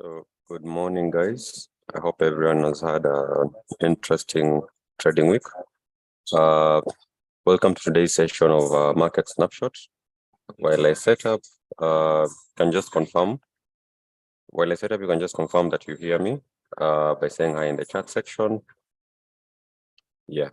So good morning, guys. I hope everyone has had an interesting trading week. Welcome to today's session of Market Snapshot. While I set up, can just confirm. While I set up, you can just confirm that you hear me by saying hi in the chat section. Yeah.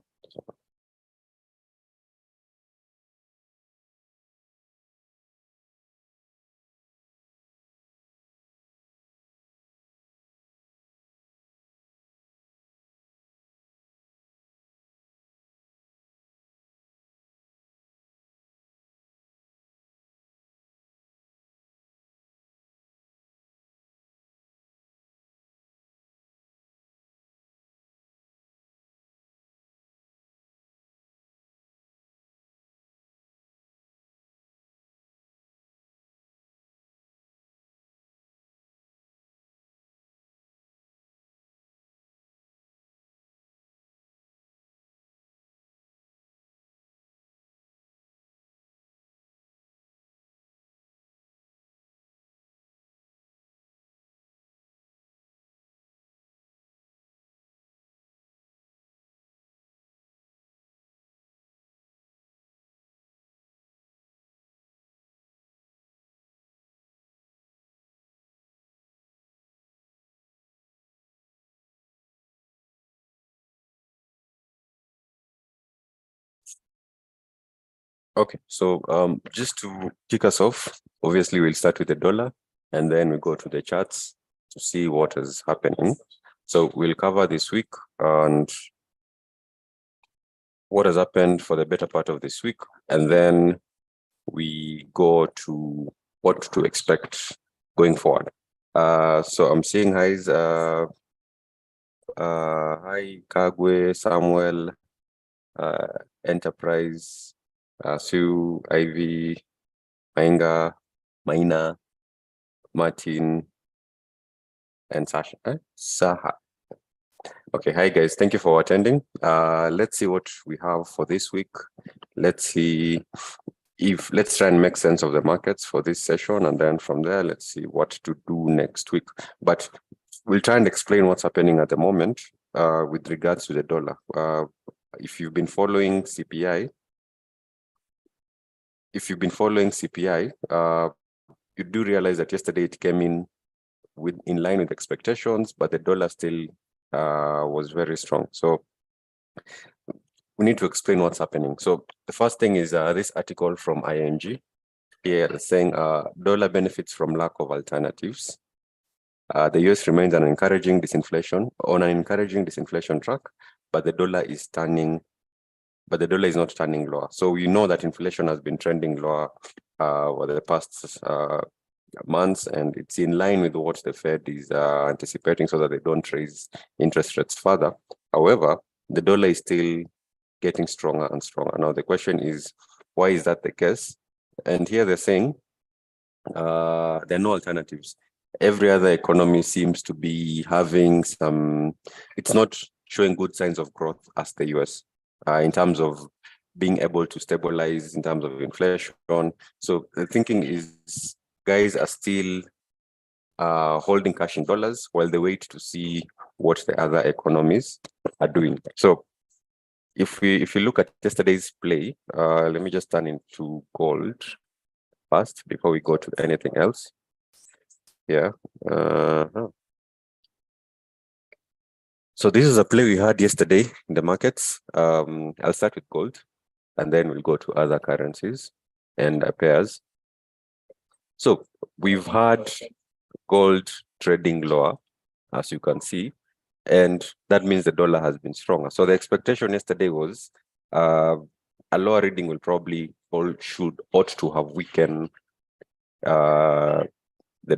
Okay, so just to kick us off, obviously we'll start with the dollar and then we go to the charts to see what is happening. So we'll cover this week and what has happened for the better part of this week, and then we go to what to expect going forward. So I'm seeing highs. Hi, Kagwe, Samuel, Enterprise, Sue, Ivy, Mainga, Maina, Martin, and Sasha. Saha. Okay, hi guys, thank you for attending. Let's see what we have for this week. Let's try and make sense of the markets for this session, and then from there, let's see what to do next week. But we'll try and explain what's happening at the moment with regards to the dollar. If you've been following CPI, you do realize that yesterday it came in line with expectations, but the dollar still was very strong. So we need to explain what's happening. So the first thing is this article from ING here saying dollar benefits from lack of alternatives. The US remains on an encouraging disinflation track, but the dollar is not turning lower. So we know that inflation has been trending lower over the past months, and it's in line with what the Fed is anticipating, so that they don't raise interest rates further. However, the dollar is still getting stronger and stronger. Now the question is, why is that the case? And here they're saying there are no alternatives. Every other economy seems to be having it's not showing good signs of growth as the US in terms of being able to stabilize in terms of inflation. So the thinking is guys are still holding cash in dollars while they wait to see what the other economies are doing. So if you look at yesterday's play, let me just turn into gold first before we go to anything else. Yeah. So this is a play we had yesterday in the markets. I'll start with gold, and then we'll go to other currencies and pairs. So we've had gold trading lower, as you can see, and that means the dollar has been stronger. So the expectation yesterday was a lower reading will probably ought to have weakened the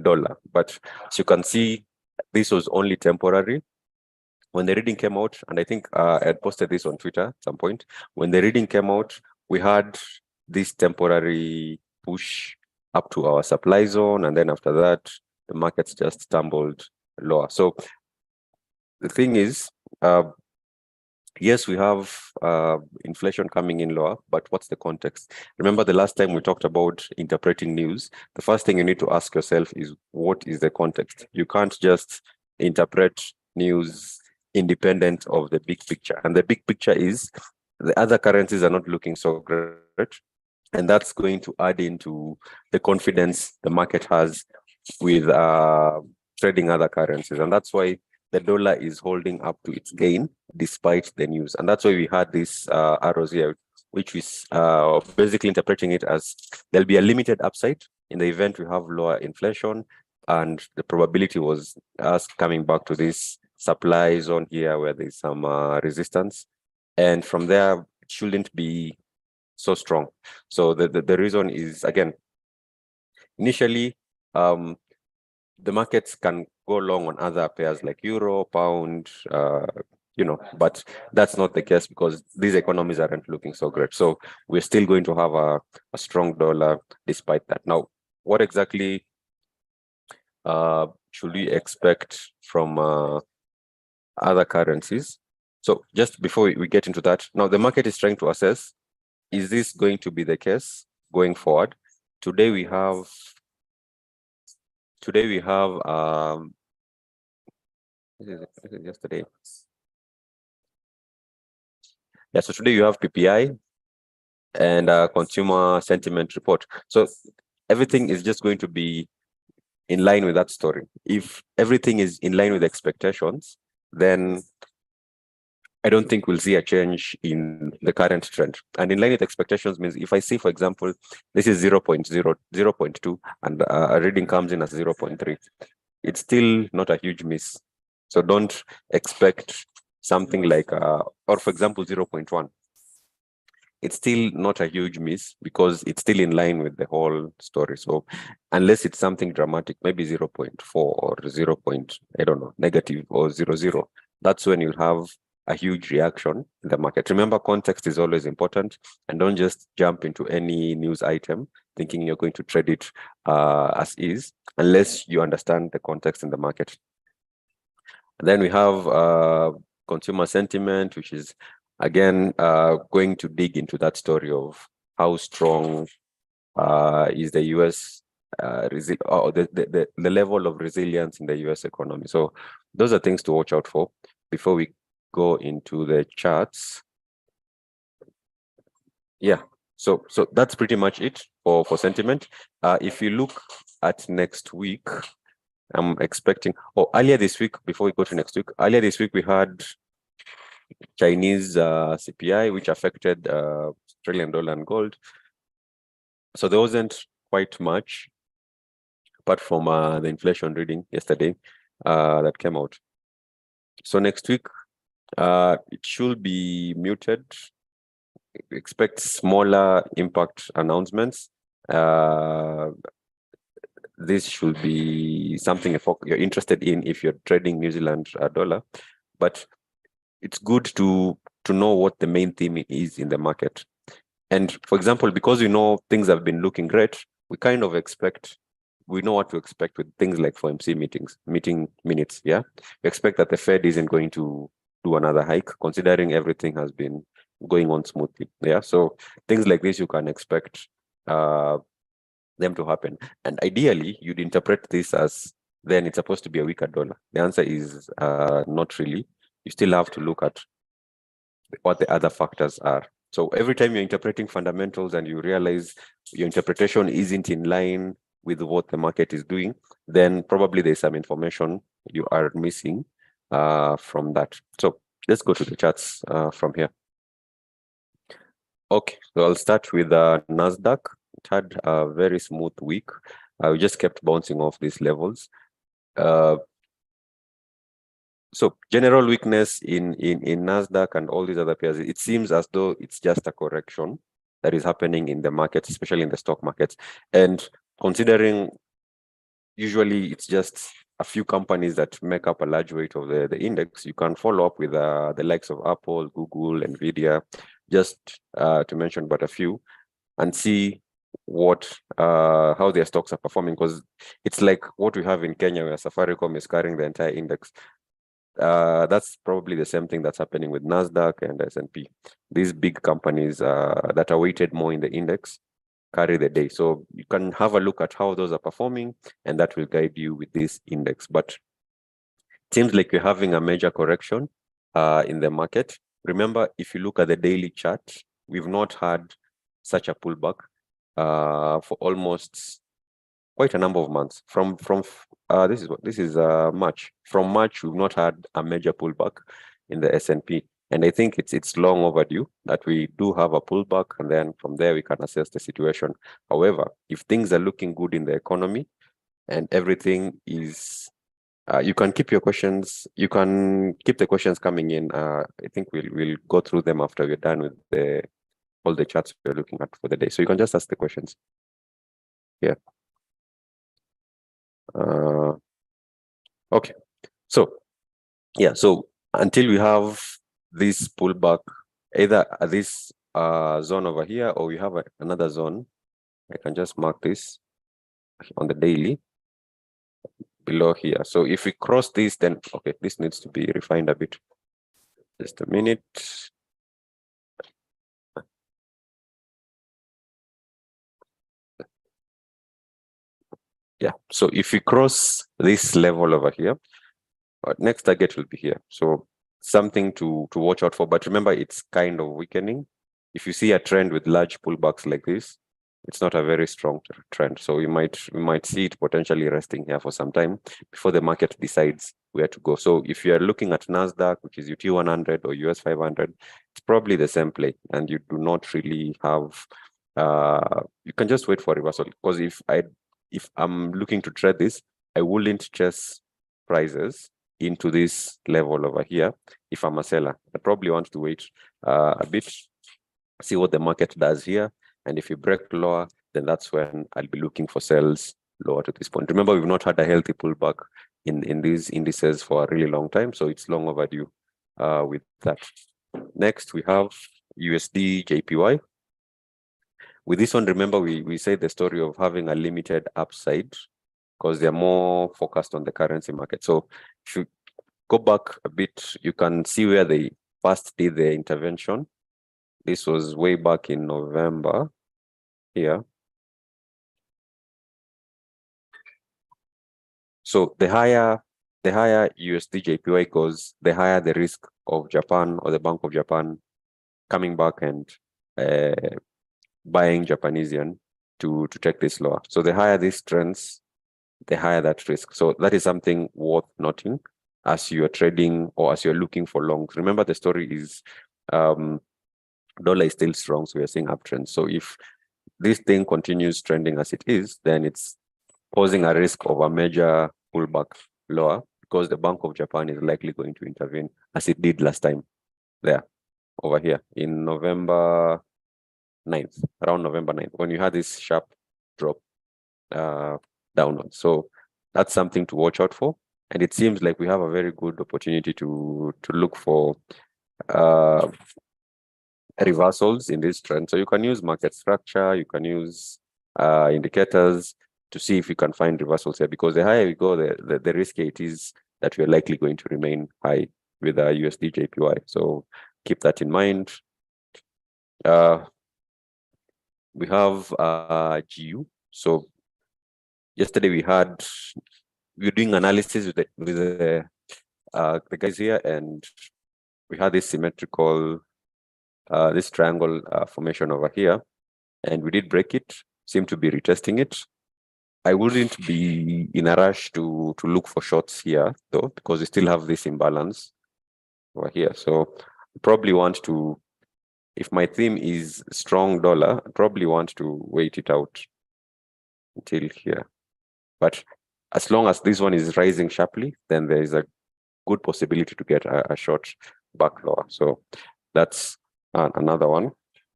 dollar. But as you can see, this was only temporary. When the reading came out, and I think I had posted this on Twitter at some point, when the reading came out, we had this temporary push up to our supply zone, and then after that, the markets just tumbled lower. So the thing is, yes, we have inflation coming in lower, but what's the context? Remember the last time we talked about interpreting news, the first thing you need to ask yourself is, what is the context? You can't just interpret news independent of the big picture. And the big picture is the other currencies are not looking so great. And that's going to add into the confidence the market has with trading other currencies. And that's why the dollar is holding up to its gain despite the news. And that's why we had this arrows here, which is basically interpreting it as there'll be a limited upside in the event we have lower inflation. And the probability was us coming back to this supply zone here where there's some resistance. And from there, it shouldn't be so strong. So the reason is, again, initially, the markets can go long on other pairs like euro, pound, but that's not the case because these economies aren't looking so great. So we're still going to have a strong dollar despite that. Now, what exactly should we expect from other currencies? So just before we get into that, now the market is trying to assess, is this going to be the case going forward? Today we have this is yesterday. Yeah, so today you have PPI and consumer sentiment report. So everything is just going to be in line with that story. If everything is in line with expectations, then I don't think we'll see a change in the current trend. And in line with expectations means if I see, for example, this is 0.0, 0.2, and a reading comes in as 0.3, it's still not a huge miss. So don't expect something like, or for example, 0.1. It's still not a huge miss because it's still in line with the whole story. So unless it's something dramatic, maybe 0.4 or 0. I don't know, negative or 0.0, that's when you'll have a huge reaction in the market. Remember, context is always important, and don't just jump into any news item thinking you're going to trade it as is, unless you understand the context in the market. And then we have consumer sentiment, which is again going to dig into that story of how strong is the US the level of resilience in the US economy. So those are things to watch out for before we go into the charts. Yeah, so that's pretty much it for sentiment. If you look at next week, I'm expecting, earlier this week, before we go to next week, earlier this week we had Chinese CPI, which affected Australian dollar and gold. So there wasn't quite much apart from the inflation reading yesterday that came out. So next week, it should be muted. Expect smaller impact announcements. This should be something you're interested in if you're trading New Zealand dollar, but it's good to know what the main theme is in the market. And for example, because we know things have been looking great, we kind of we know what to expect with things like FOMC meeting minutes. Yeah, we expect that the Fed isn't going to do another hike, considering everything has been going on smoothly. Yeah, so things like this you can expect them to happen. And ideally, you'd interpret this as then it's supposed to be a weaker dollar. The answer is not really. You still have to look at what the other factors are. So every time you're interpreting fundamentals and you realize your interpretation isn't in line with what the market is doing, then probably there's some information you are missing from that. So let's go to the charts from here. Okay, so I'll start with NASDAQ. It had a very smooth week. We just kept bouncing off these levels. So general weakness in NASDAQ and all these other pairs, it seems as though it's just a correction that is happening in the markets, especially in the stock markets. And considering usually it's just a few companies that make up a large weight of the index, you can follow up with the likes of Apple, Google, Nvidia, just to mention but a few, and see how their stocks are performing, because it's like what we have in Kenya where Safaricom is carrying the entire index. that's probably the same thing that's happening with NASDAQ and S&P. These big companies that are weighted more in the index carry the day. So you can have a look at how those are performing, and that will guide you with this index. But it seems like we're having a major correction in the market. Remember, if you look at the daily chart, we've not had such a pullback for almost quite a number of months. This is March. From March, we've not had a major pullback in the S&P, and I think it's long overdue that we do have a pullback, and then from there we can assess the situation. However, if things are looking good in the economy and everything is you can keep your questions. You can keep the questions coming in. I think we'll go through them after we're done with all the charts we're looking at for the day. So you can just ask the questions. Yeah. Okay. So yeah. So until we have this pullback, either at this zone over here, or we have another zone, I can just mark this on the daily below here. So if we cross this, then okay, this needs to be refined a bit. Just a minute. Yeah, so if we cross this level over here, our next target will be here. So something to watch out for. But remember, it's kind of weakening. If you see a trend with large pullbacks like this, it's not a very strong trend. So we might see it potentially resting here for some time before the market decides where to go. So if you are looking at NASDAQ, which is UT 100 or US 500, it's probably the same play, and you do not really have. You can just wait for reversal, because if I'm looking to trade this, I wouldn't chase prices into this level over here. If I'm a seller, I probably want to wait a bit, see what the market does here. And if you break lower, then that's when I'll be looking for sales lower to this point. Remember, we've not had a healthy pullback in these indices for a really long time, so it's long overdue with that. Next, we have USD JPY. With this one, remember, we say the story of having a limited upside because they're more focused on the currency market. So if you go back a bit, you can see where they first did the intervention. This was way back in November here. So the higher USD JPY goes, the higher the risk of Japan or the Bank of Japan coming back and buying Japanese yen to take this lower. So the higher this trends, the higher that risk. So that is something worth noting as you are trading or as you're looking for longs. Remember, the story is dollar is still strong, so we are seeing uptrends. So if this thing continues trending as it is, then it's posing a risk of a major pullback lower, because the Bank of Japan is likely going to intervene as it did last time there, over here in November 9th, around November 9th, when you had this sharp drop downward. So that's something to watch out for. And it seems like we have a very good opportunity to look for reversals in this trend. So you can use market structure, you can use indicators to see if you can find reversals here, because the higher we go, the riskier it is that we're likely going to remain high with a USD JPY. So keep that in mind. We have GU. So yesterday we were doing analysis with the guys here, and we had this symmetrical this triangle formation over here, and we did break it, seem to be retesting it. I wouldn't be in a rush to look for shorts here though, because we still have this imbalance over here. So probably want to, if my theme is strong dollar, I probably want to wait it out until here. But as long as this one is rising sharply, then there is a good possibility to get a short back lower. So that's another one.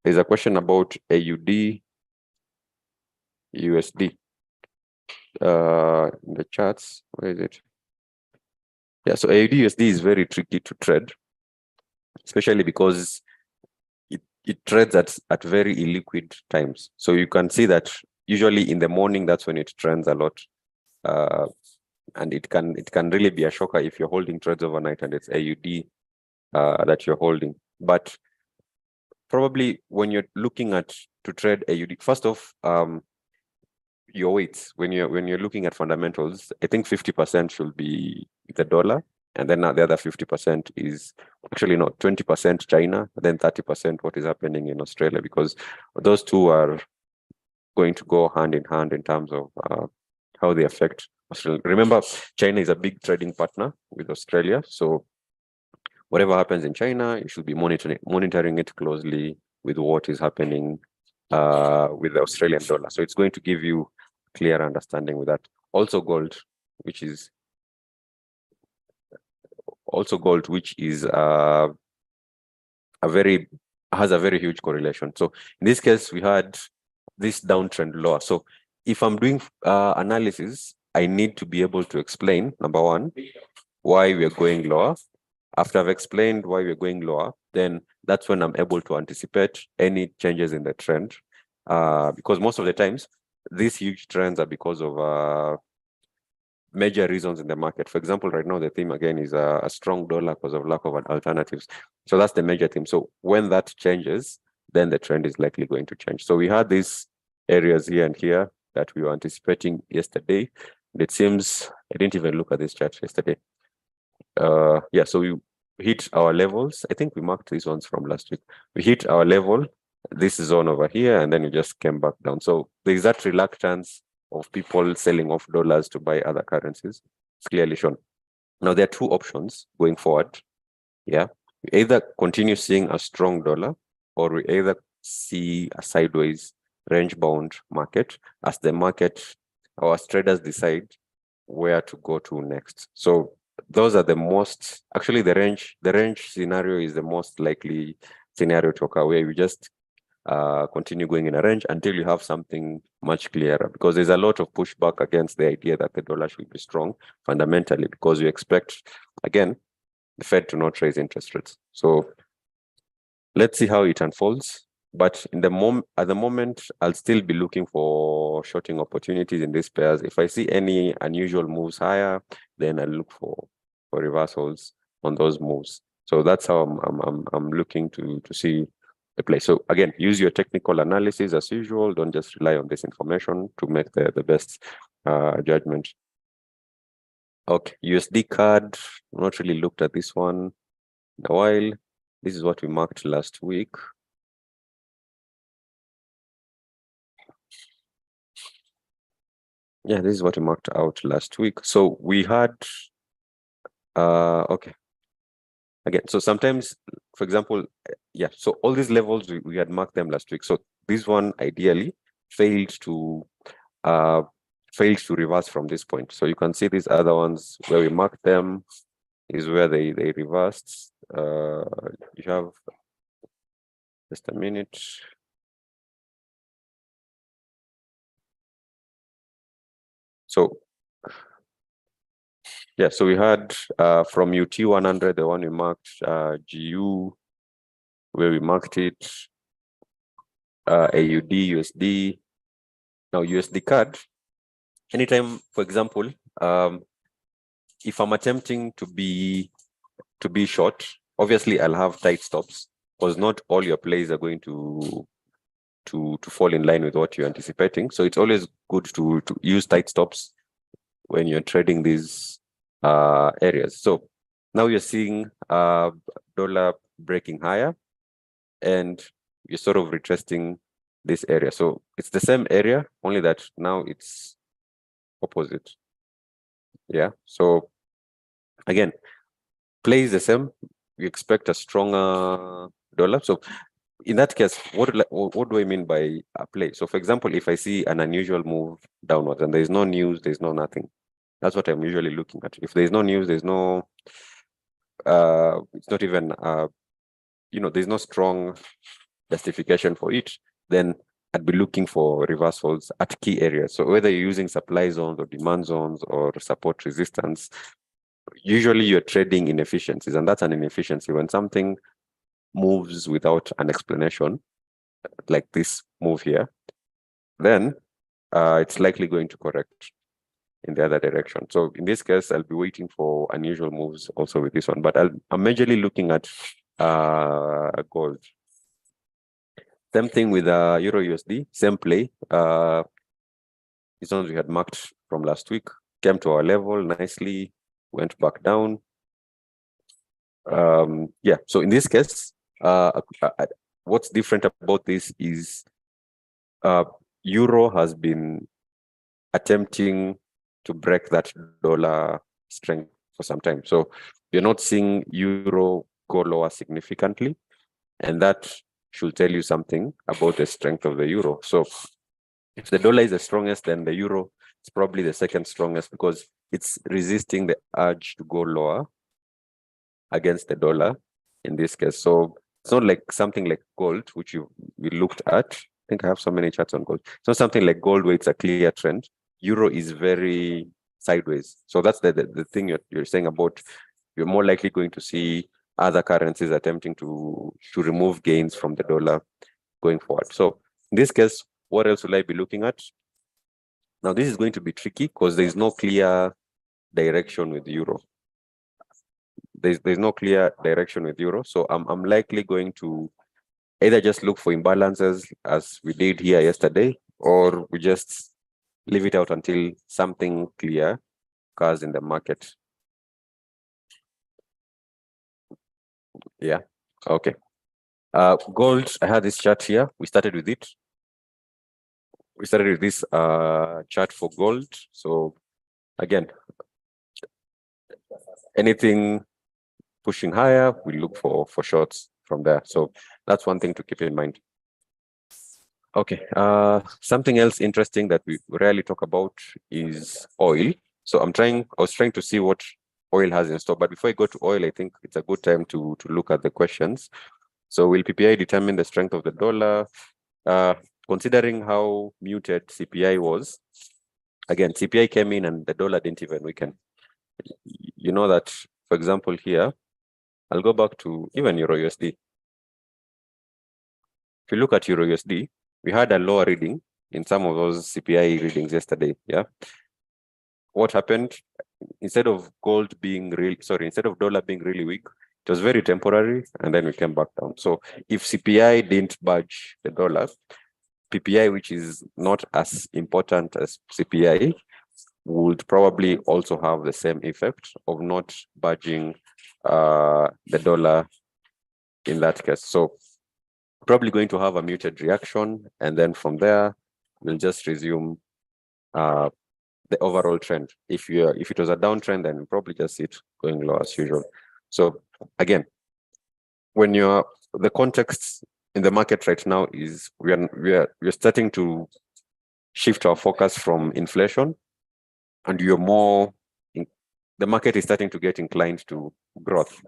There's a question about AUD USD in the charts. Where is it? Yeah, so AUD USD is very tricky to trade, especially because it trades at very illiquid times. So you can see that usually in the morning, that's when it trends a lot. and it can really be a shocker if you're holding trades overnight and it's AUD that you're holding. But probably when you're looking at to trade AUD, first off, your weights when you're looking at fundamentals, I think 50% should be the dollar, and then the other 50% is actually not 20% China, then 30% what is happening in Australia, because those two are going to go hand in hand in terms of how they affect Australia. Remember, China is a big trading partner with Australia, so whatever happens in China, you should be monitoring it closely with what is happening with the Australian dollar. So it's going to give you clear understanding with that. Also gold, which is has a very huge correlation. So in this case, we had this downtrend lower. So if I'm doing analysis, I need to be able to explain, number one, why we are going lower. After I've explained why we're going lower, then that's when I'm able to anticipate any changes in the trend. Because most of the times, these huge trends are because of major reasons in the market. For example, right now, the theme again is a strong dollar because of lack of alternatives. So that's the major theme. So when that changes, then the trend is likely going to change. So we had these areas here and here that we were anticipating yesterday. And it seems, I didn't even look at this chart yesterday. Yeah, so we hit our levels. I think we marked these ones from last week. We hit our level, this zone over here, and then we just came back down. So there is that reluctance of people selling off dollars to buy other currencies. It's clearly shown. Now there are two options going forward. Yeah, we either continue seeing a strong dollar, or we either see a sideways range bound market as the market, our traders decide where to go to next. So those are the most, actually the range scenario is the most likely scenario to occur, where you just continue going in a range until you have something much clearer, because there's a lot of pushback against the idea that the dollar should be strong fundamentally, because you expect, again, the Fed to not raise interest rates. So let's see how it unfolds. But at the moment, I'll still be looking for shorting opportunities in these pairs. If I see any unusual moves higher, then I'll look for reversals on those moves. So that's how I'm looking to see the play. So again, use your technical analysis as usual. Don't just rely on this information to make the best judgment. Okay, USD card. Not really looked at this one in a while. This is what we marked last week. Yeah, this is what we marked out last week. So we had, okay. Again, so sometimes, for example, yeah, so all these levels, we had marked them last week. So this one ideally failed to reverse from this point. So you can see these other ones where we marked them is where they reversed. You have just a minute. So yeah, so we had from UT 100, the one we marked, GU, where we marked it, AUD, USD. Now USD card, anytime, for example, if I'm attempting to be short, obviously I'll have tight stops, because not all your plays are going to fall in line with what you're anticipating. So it's always good to use tight stops when you're trading these areas. So now you're seeing dollar breaking higher, and you're sort of retracing this area. So it's the same area, only that now it's opposite. Yeah, so again, play is the same. We expect a stronger dollar. So in that case, what do I mean by a play? So for example, if I see an unusual move downwards and there's no news, there's no nothing, that's what I'm usually looking at. If there's no news, there's no it's not even there's no strong justification for it, then I'd be looking for reversals at key areas. So whether you're using supply zones or demand zones or support resistance, usually you're trading inefficiencies, and that's an inefficiency when something moves without an explanation, like this move here, then it's likely going to correct. in the other direction. So in this case, I'll be waiting for unusual moves also with this one, but I'm majorly looking at gold. Same thing with Euro USD, same play. These ones we had marked from last week, came to our level nicely, went back down. Yeah, so in this case, what's different about this is Euro has been attempting to break that dollar strength for some time. So you're not seeing Euro go lower significantly, and that should tell you something about the strength of the Euro. So if the dollar is the strongest, then the Euro is probably the second strongest because it's resisting the urge to go lower against the dollar in this case. So it's not like something like gold, which we looked at. I think I have so many charts on gold. It's not something like gold where it's a clear trend. Euro is very sideways. So that's the thing you're saying about you're more likely going to see other currencies attempting to remove gains from the dollar going forward. So in this case, what else will I be looking at? Now, this is going to be tricky because there is no clear direction with Euro. There's no clear direction with Euro. So I'm likely going to either just look for imbalances as we did here yesterday, or we just leave it out until something clear occurs in the market. Yeah, okay. Gold, I had this chart here. We started with it. We started with this chart for gold. So again, anything pushing higher, we look for shorts from there. So that's one thing to keep in mind. Okay, something else interesting that we rarely talk about is oil. So I was trying to see what oil has in store. But before I go to oil, I think it's a good time to look at the questions. So will PPI determine the strength of the dollar? Considering how muted CPI was, again, CPI came in and the dollar didn't even weaken. You know that, for example, here, I'll go back to even Euro USD. If you look at Euro USD, we had a lower reading in some of those CPI readings yesterday. Yeah. What happened? Instead of dollar being really weak, it was very temporary, and then we came back down. So if CPI didn't budge the dollar, PPI, which is not as important as CPI, would probably also have the same effect of not budging the dollar in that case. So probably going to have a muted reaction, and then from there we'll just resume the overall trend. If it was a downtrend, then we'll probably just see it going low as usual. So again, when the context in the market right now is we're starting to shift our focus from inflation, and the market is starting to get inclined to growth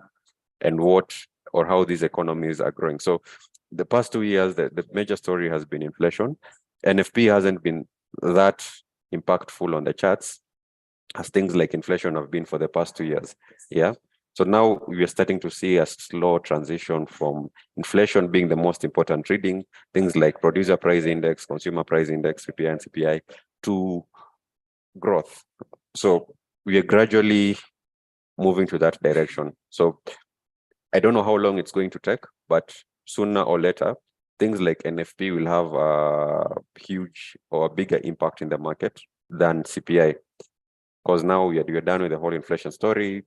and how these economies are growing. So the past 2 years, the major story has been inflation. NFP hasn't been that impactful on the charts as things like inflation have been for the past 2 years. Yeah. So now we are starting to see a slow transition from inflation being the most important reading, things like producer price index, consumer price index, PPI and CPI, to growth. So we are gradually moving to that direction. So I don't know how long it's going to take, but sooner or later, things like NFP will have a huge or a bigger impact in the market than CPI. Because now we are done with the whole inflation story,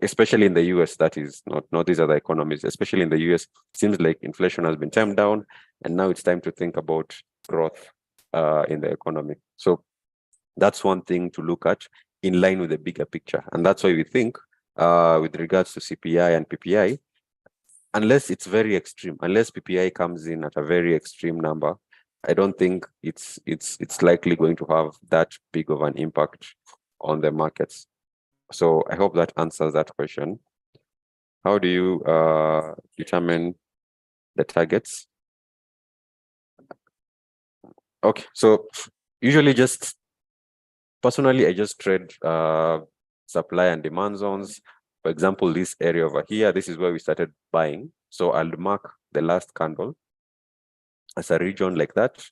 especially in the US. That is not these other economies, especially in the US. It seems like inflation has been tamped down, and now it's time to think about growth in the economy. So that's one thing to look at in line with the bigger picture. And that's why we think with regards to CPI and PPI, unless it's very extreme, unless PPI comes in at a very extreme number, I don't think it's likely going to have that big of an impact on the markets. So I hope that answers that question. How do you determine the targets? Okay, so usually personally, I just trade supply and demand zones. For example, this area over here, this is where we started buying. So I'll mark the last candle as a region like that.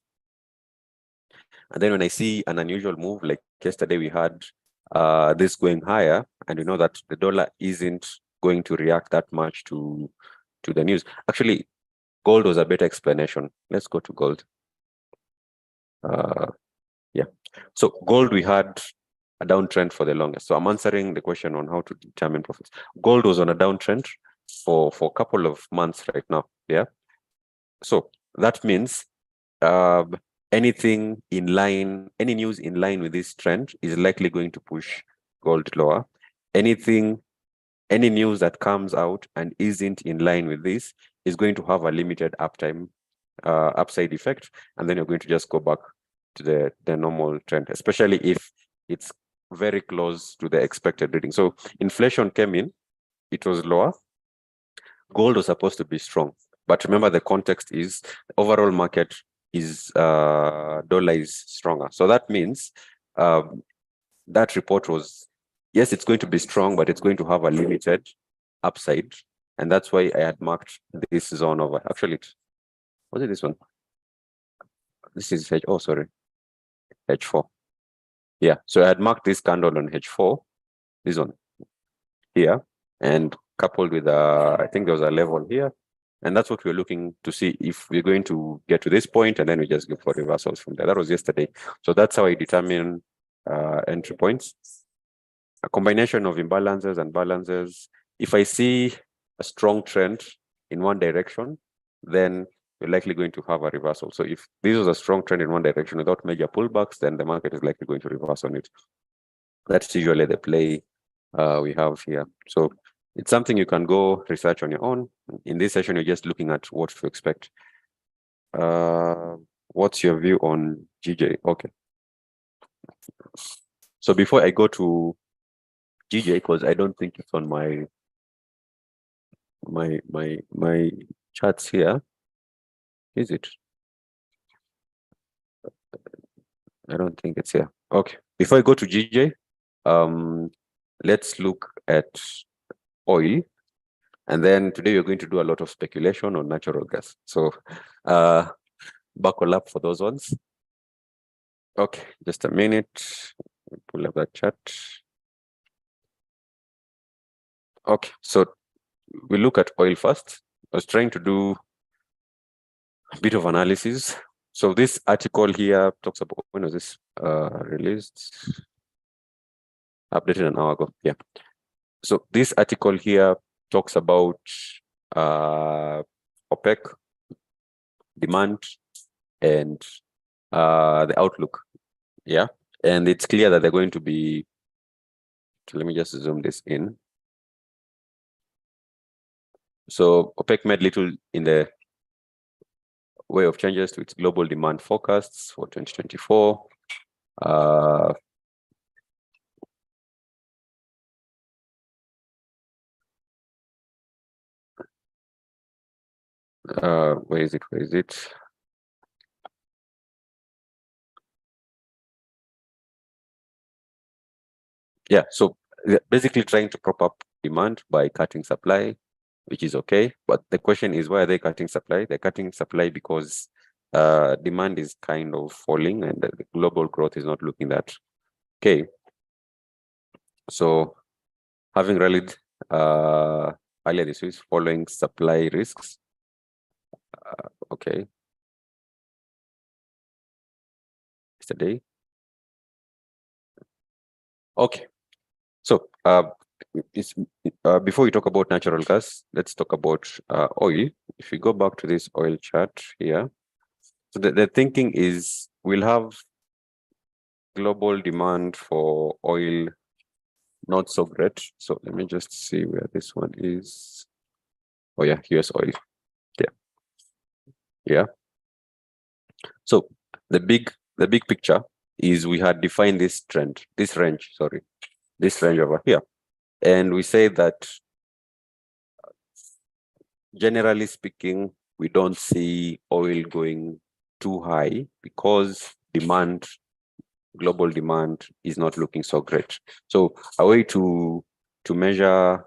And then when I see an unusual move like yesterday we had this going higher, and we know that the dollar isn't going to react that much to the news. Actually, gold was a better explanation. Let's go to gold. Yeah. So gold, we had a downtrend for the longest. So I'm answering the question on how to determine profits. Gold was on a downtrend for a couple of months right now. Yeah. So that means anything in line, any news in line with this trend is likely going to push gold lower. Any news that comes out and isn't in line with this is going to have a limited upside effect, and then you're going to just go back to the normal trend, especially if it's very close to the expected reading. So inflation came in, it was lower. Gold was supposed to be strong, but remember the context is the overall market is dollar is stronger. So that means that report was, yes, it's going to be strong, but it's going to have a limited upside, and that's why I had marked this zone over. Actually, was it this one? This is H4. Yeah, so I had marked this candle on H4, this one here, and coupled with I think there was a level here, and that's what we're looking to see if we're going to get to this point, and then we just look for reversals from there. That was yesterday. So that's how I determine entry points. A combination of imbalances and balances. If I see a strong trend in one direction, then we're likely going to have a reversal. So if this was a strong trend in one direction without major pullbacks, then the market is likely going to reverse on it. That's usually the play we have here. So it's something you can go research on your own. In this session, you're just looking at what to expect. What's your view on GJ? Okay. So before I go to GJ, because I don't think it's on my charts here. Is it? I don't think it's here. Okay. Before I go to GJ, let's look at oil. And then today we're going to do a lot of speculation on natural gas. So buckle up for those ones. Okay, just a minute. Pull up that chart. Okay, so we look at oil first. I was trying to do a bit of analysis. So this article here talks about, when was this released? Updated an hour ago. Yeah. So this article here talks about OPEC demand and the outlook. Yeah. And it's clear that they're going to be, let me just zoom this in. So OPEC made little in the way of changes to its global demand forecasts for 2024. Where is it? Yeah, so they're basically trying to prop up demand by cutting supply, which is okay. But the question is, why are they cutting supply? They're cutting supply because demand is kind of falling and the global growth is not looking that okay. So having rallied earlier this week following supply risks. Okay. Yesterday. Okay. So before we talk about natural gas, let's talk about oil. If we go back to this oil chart here, so the thinking is we'll have global demand for oil not so great. So let me just see where this one is. Oh yeah, US oil. Yeah. So the big picture is we had defined this range over here. And we say that generally speaking, we don't see oil going too high because global demand is not looking so great. So a way to measure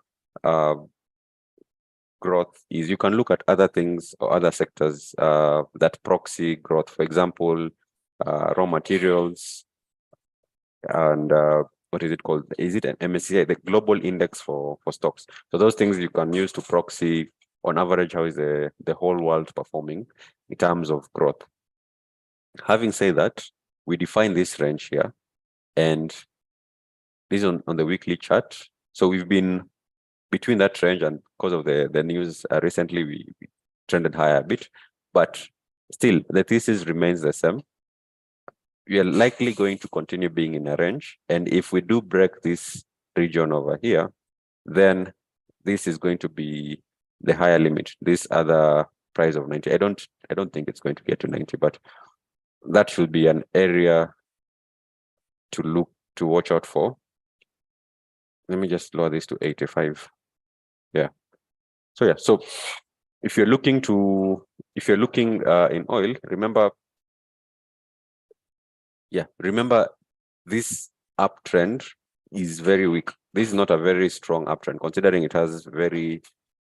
growth is you can look at other things or other sectors that proxy growth. For example, raw materials. and what is it called? Is it an MSCI, the global index for stocks? So those things you can use to proxy on average how is the whole world performing in terms of growth. Having said that, we define this range here, and this is on the weekly chart. So we've been between that range, and because of the news recently, we trended higher a bit, but still the thesis remains the same. We are likely going to continue being in a range, and if we do break this region over here, then this is going to be the higher limit, this other price of 90. I don't think it's going to get to 90, but that should be an area to watch out for. Let me just lower this to 85. Yeah. So yeah, so if you're looking in oil, remember this uptrend is very weak. This is not a very strong uptrend, considering it has very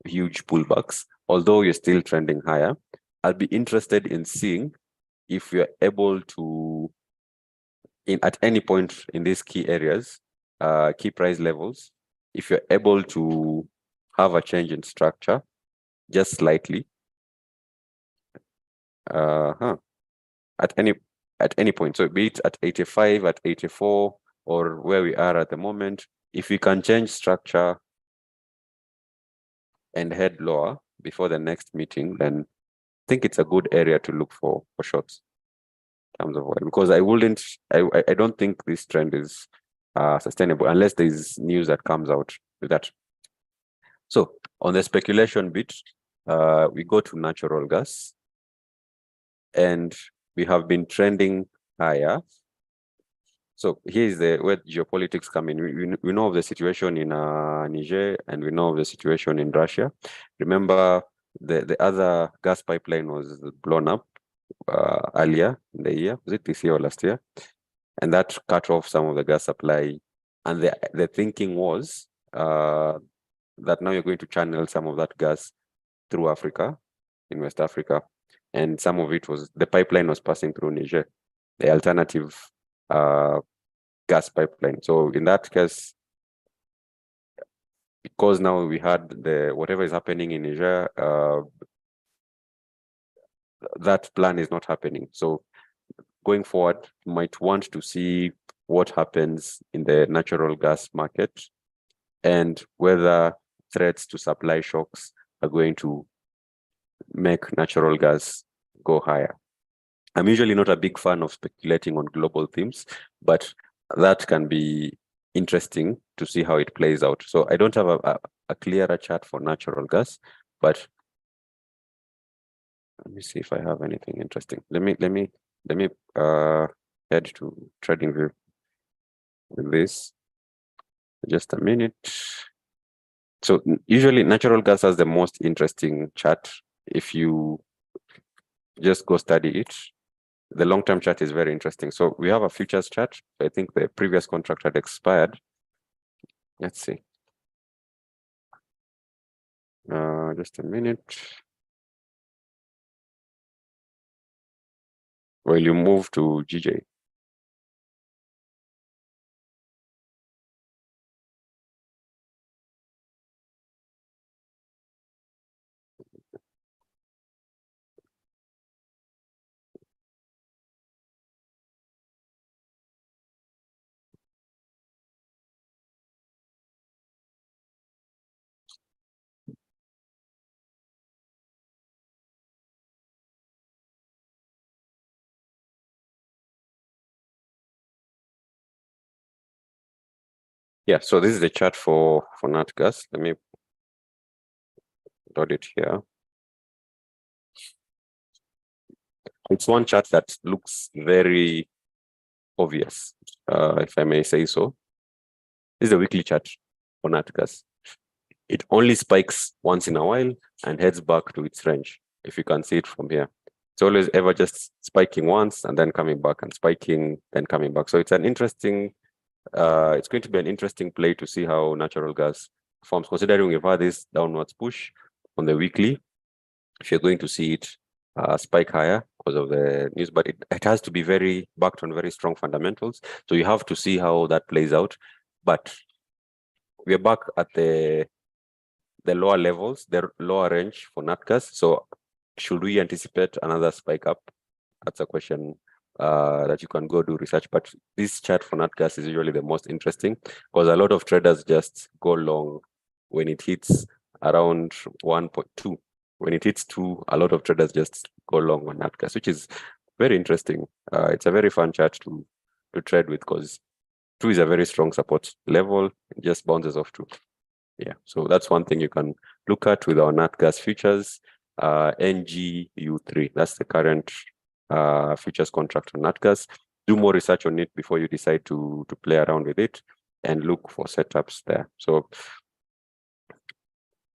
huge pullbacks, although you're still trending higher. I'll be interested in seeing if you're able to, at any point in these key areas, key price levels, if you're able to have a change in structure, just slightly, at any point. So be it at 85, at 84, or where we are at the moment, if we can change structure and head lower before the next meeting, then I think it's a good area to look for shorts in terms of oil, because I don't think this trend is sustainable unless there's news that comes out with that. So on the speculation bit, we go to natural gas, and we have been trending higher. So here's where geopolitics come in. We know of the situation in Niger, and we know of the situation in Russia. Remember, the other gas pipeline was blown up earlier in the year. Was it this year or last year? And that cut off some of the gas supply. And the thinking was that now you're going to channel some of that gas through Africa, in West Africa. And some of it was, the pipeline was passing through Niger, the alternative gas pipeline. So in that case, because now we had whatever is happening in Niger, that plan is not happening. So going forward, you might want to see what happens in the natural gas market and whether threats to supply shocks are going to make natural gas go higher. I'm usually not a big fan of speculating on global themes, but that can be interesting to see how it plays out. So I don't have a clearer chart for natural gas, but let me see if I have anything interesting. Let me head to TradingView with this. Just a minute. So usually natural gas has the most interesting chart. If you just go study it, the long-term chart is very interesting. So we have a futures chart. I think the previous contract had expired. Let's see. Just a minute. Will you move to GJ? Yeah, so this is the chart for nat gas. Let me dot it here. It's one chart that looks very obvious, if I may say so. This is a weekly chart for nat gas. It only spikes once in a while and heads back to its range, if you can see it from here. It's always ever just spiking once and then coming back, and spiking, then coming back. So it's an interesting, it's going to be an interesting play to see how natural gas performs, considering we've had this downwards push on the weekly. If you're going to see it spike higher, because of the news, but it has to be very backed on very strong fundamentals. So you have to see how that plays out. But we are back at the lower levels, the lower range for NatGas. So should we anticipate another spike up? That's a question that you can go do research. But this chart for NatGas is usually the most interesting because a lot of traders just go long when it hits around 1.2. When it hits 2, a lot of traders just go long on NatGas, which is very interesting. It's a very fun chart to trade with because 2 is a very strong support level. It just bounces off 2. Yeah, so that's one thing you can look at with our NatGas futures. NGU3, that's the current futures contract on NatGas. Do more research on it before you decide to play around with it and look for setups there. So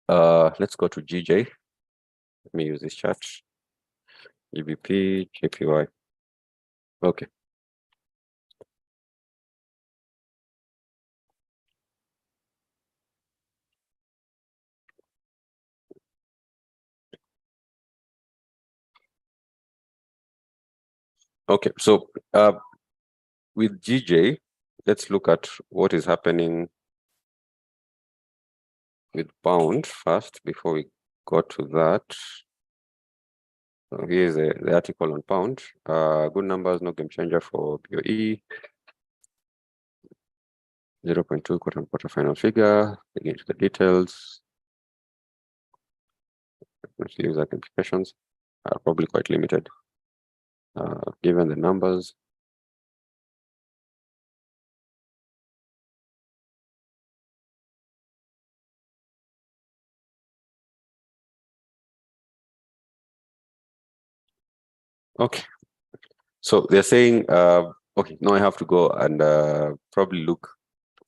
let's go to GJ. Let me use this chart. GBP, JPY. Okay. Okay, so with GJ, let's look at what is happening with pound first before we go to that. So here's the article on pound. Good numbers, no game changer for POE. 0.2 quarter-on-quarter final figure. Again to the details. User implications are probably quite limited given the numbers. Okay, so they're saying, okay, now I have to go and probably look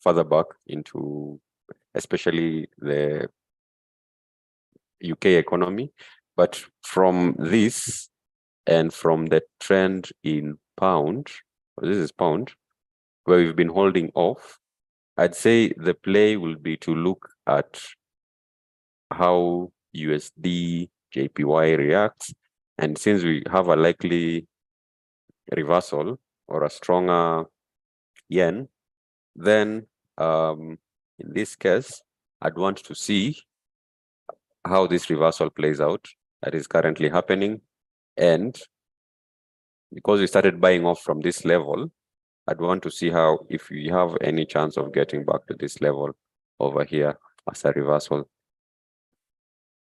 further back into especially the UK economy, but from this and from the trend in pound, this is pound, where we've been holding off, I'd say the play will be to look at how USD JPY reacts. And since we have a likely reversal or a stronger yen, then in this case, I'd want to see how this reversal plays out that is currently happening. And because we started buying off from this level, I'd want to see how, if we have any chance of getting back to this level over here as a reversal.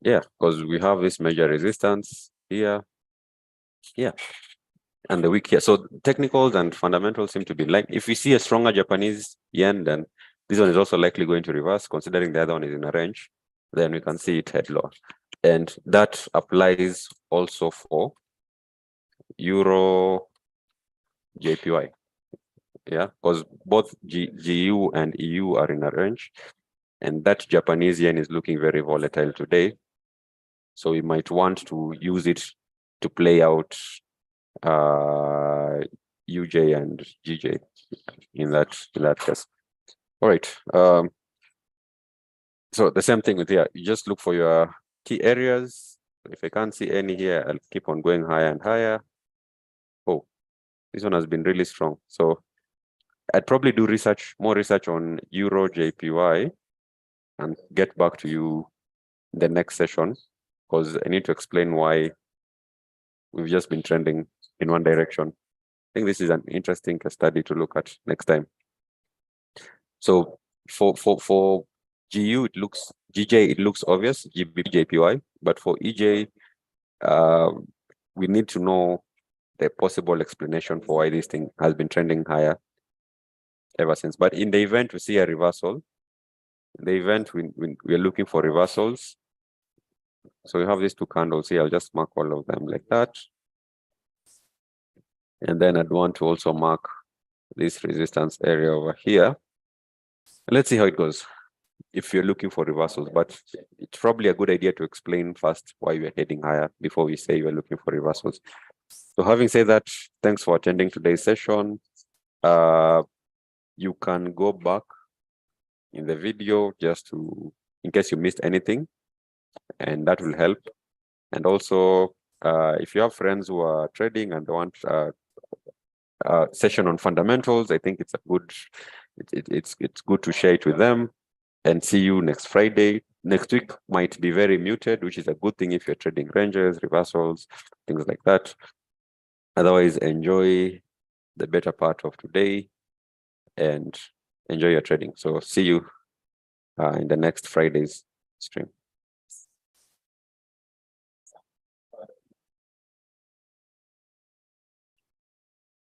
Yeah, because we have this major resistance here, and the weak here. So technicals and fundamentals seem to be like, if we see a stronger Japanese yen, then this one is also likely going to reverse, considering the other one is in a range, then we can see it head lower. And that applies also for Euro JPY. Yeah, because both GU and EU are in a range, and that Japanese yen is looking very volatile today. So we might want to use it to play out UJ and GJ in that case. All right. So the same thing with here. You just look for your key areas. If I can't see any here, I'll keep on going higher and higher. Oh, this one has been really strong. So I'd probably do more research on Euro JPY and get back to you in the next session, because I need to explain why we've just been trending in one direction. I think this is an interesting case study to look at next time. So for GU, GJ, it looks obvious, GBP, JPY, but for EJ, we need to know the possible explanation for why this thing has been trending higher ever since. But in the event we see a reversal, in the event we are looking for reversals, so we have these two candles here. I'll just mark all of them like that. And then I'd want to also mark this resistance area over here. Let's see how it goes if you're looking for reversals, but it's probably a good idea to explain first why we're heading higher before we say we're looking for reversals. So having said that, thanks for attending today's session. You can go back in the video just to, in case you missed anything, and that will help. And also If you have friends who are trading and they want session on fundamentals, I think it's a good, it's good to share it with them. And see you next Friday. Next week might be very muted, which is a good thing if you're trading ranges, reversals, things like that. Otherwise, enjoy the better part of today and enjoy your trading. So see you in the next Friday's stream.